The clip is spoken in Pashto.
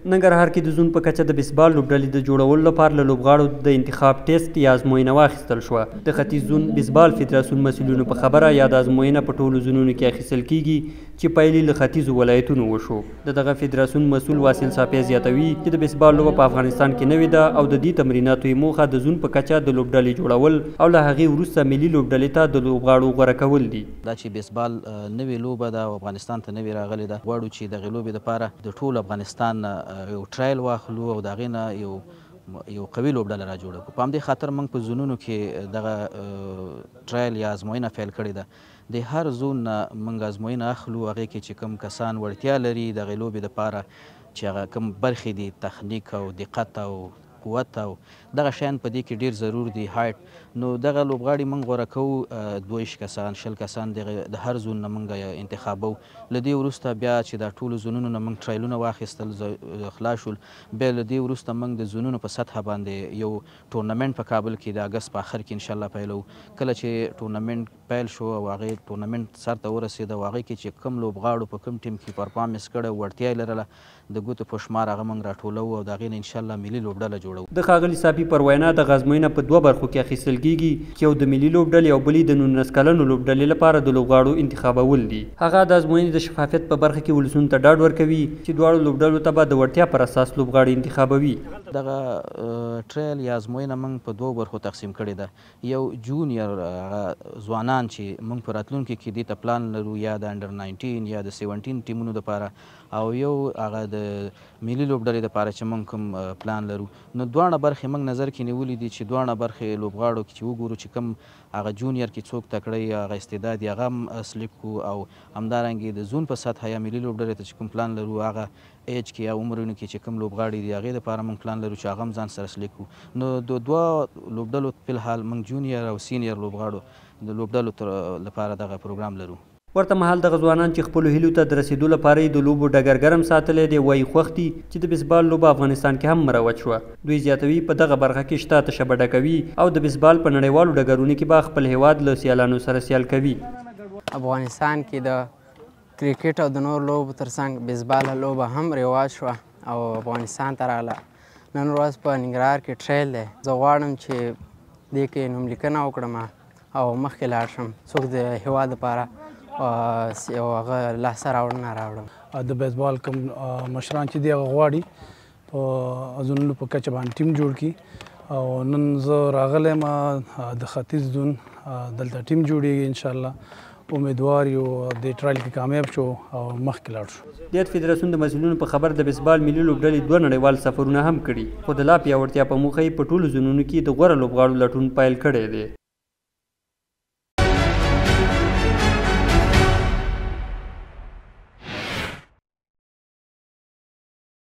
ننګرهار کې د زون په کچه د بیسبال لوبډلې د جوړولو لپاره له لوبغاړو د انتخاب ټیسټ یا ازموینه واخیستل شوه. د ختیځ زون بیسبال فدراسیون مسؤلینو په خبره یا د ازموینه په ټولو زونونو کې اخیستل کیږي چې پایلې له ختیځو ولایتونو وشو. دغه فدراسیون مسؤل واصل صافی زیاتوي چې د بیسبال لوبه په افغانستان کې نوې ده او د دې تمریناتو یې موخه د زون په کچه د لوبډلې جوړول او له هغې وروسته ملي لوبډلې ته د لوبغاړو غوره کول دي. دا چې بیسبال نوې لوبه ده او افغانستان ته نوې راغلې ده، غواړو چې دغې لوبې دپاره د ټول افغانستان یو ټرایل واخلو او د هغې نه یو قوي لوبډله را جوړه کړو. په همدې خاطر موږ په زونونو کې دغه ټرایل یا ازموینه پیل کړې ده. د هر زون نه موږ ازموینه اخلو، هغې کې چې کوم کسان وړتیا لري دغې لوبې دپاره، چې هغه کوم برخې دي، تخنیک او دقت او قوت او دغه شیان په دې کې ډېر ضرور دي، هایټ. نو دغه لوبغاړي موږ غوره کوو 22 کسان 20 کسان د هر زون نه موږ انتخابو. له دې وروسته بیا چې دا ټولو زونونو نه موږ ټرایلونه واخیستل خلاص شول، بیا له دې وروسته موږ د زونونو په سطحه باندې یو ټورنمنټ په کابل کې د اګست په آخر کې انشاءالله پیلو. کله چې ټورنمنټ پیل شو او هغې ټورنمنټ سر ته ورسېد او هغې کې چې کوم لوبغاړو په کوم ټیم کې پرفارمنس کړی، وړتیا یې لرله، د ګوتو په شمار هغه موږ راټولو او د هغې نه انشاءالله ملي لوبډله جوړو. د ښاغلي صافي پر وینا دغه ازموینه په دوه برخو کې اخیستل کیږي چې یو د ملي لوبډلې او بلې د 19 کلنو لوبډلې لپاره د لوبغاړو انتخابول دي. هغه د ازموینې د شفافیت په برخه کې ولسونو ته ډاډ ورکوي چې دواړو لوبډلو ته به د وړتیا پر اساس لوبغاړي انتخابوي. دغه ټرایل یا ازموینه موږ په دوه برخو تقسیم کړې ده. یو جونیئر ځوانان چې موږ په راتلونکي کې دې ته پلان لرو، یا د انډر 19 یا د 17 ټیمونو دپاره، او یو هغه د ملي لوبډلې دپاره چې موږ کوم پلان لرو. نو دواړه برخې موږ نظر کې نیولي دي چې دواړه برخې لوبغاړو کې چې وګورو چې کوم هغه جونیئر کې څوک تکړه یا هغه استعداد یې هغه هم سلیکټ کړو، او همدارنګې د زون په سطحه یا ملي لوبډلې ته چې کوم پلان لرو هغه ایج کې یا عمرونو کې چې کوم لوبغاړي دي هغې دپاره موږ پلان لرو چې هغه هم ځان سره سلیکټ کړو. نو د دوه لوبډلو فی الحال موږ جونیئر او سینیئر لوبغاړو د لوبډلو لپاره دغه پروګرام لرو. ورته مهال دغه ځوانان چې خپلو هیلو ته د رسېدو لپاره یې د لوبو ډګر ګرم ساتلی دی، وایي خوښ دي چې د بیسبال لوبه افغانستان کې هم مروج شوه. دوی زیاتوي په دغه برخه کې شته تشه ډکوي او د بیسبال په نړیوالو ډګرونو کې به خپل هیواد له سیالانو سره سیال کوي. افغانستان کې د کرکټ او د نور لوبو ترڅنګ بیسبال لوبه هم رواج شوه او افغانستان ته راغله. نن ورځ په ننګرهار کې ټریل دی. زه غواړم چې دې کې نوملیکنه وکړم او مخکې لاړ شم، څوک د هیواد لپاره یو هغه لاسته راوړنه راوړم. د بیسبال کوم مشران چې دي هغه غواړي په زونونو په کچه باندې ټیم جوړ کړي، او نن زه راغلی یم د ختیځ زون دلته ټیم جوړېږي انشاءالله. امیدوار یو د ټرایل کې کامیاب شو او مخکې لاړ شو. د فدراسیون د مسؤلینو په خبر د بیسبال ملي لوبډلې 2 نړیوال سفرونه هم کړي، خو د لا پیاوړتیا په موخه یې په ټولو زونونو کې د غوره لوبغاړو لټون پیل کړی دی.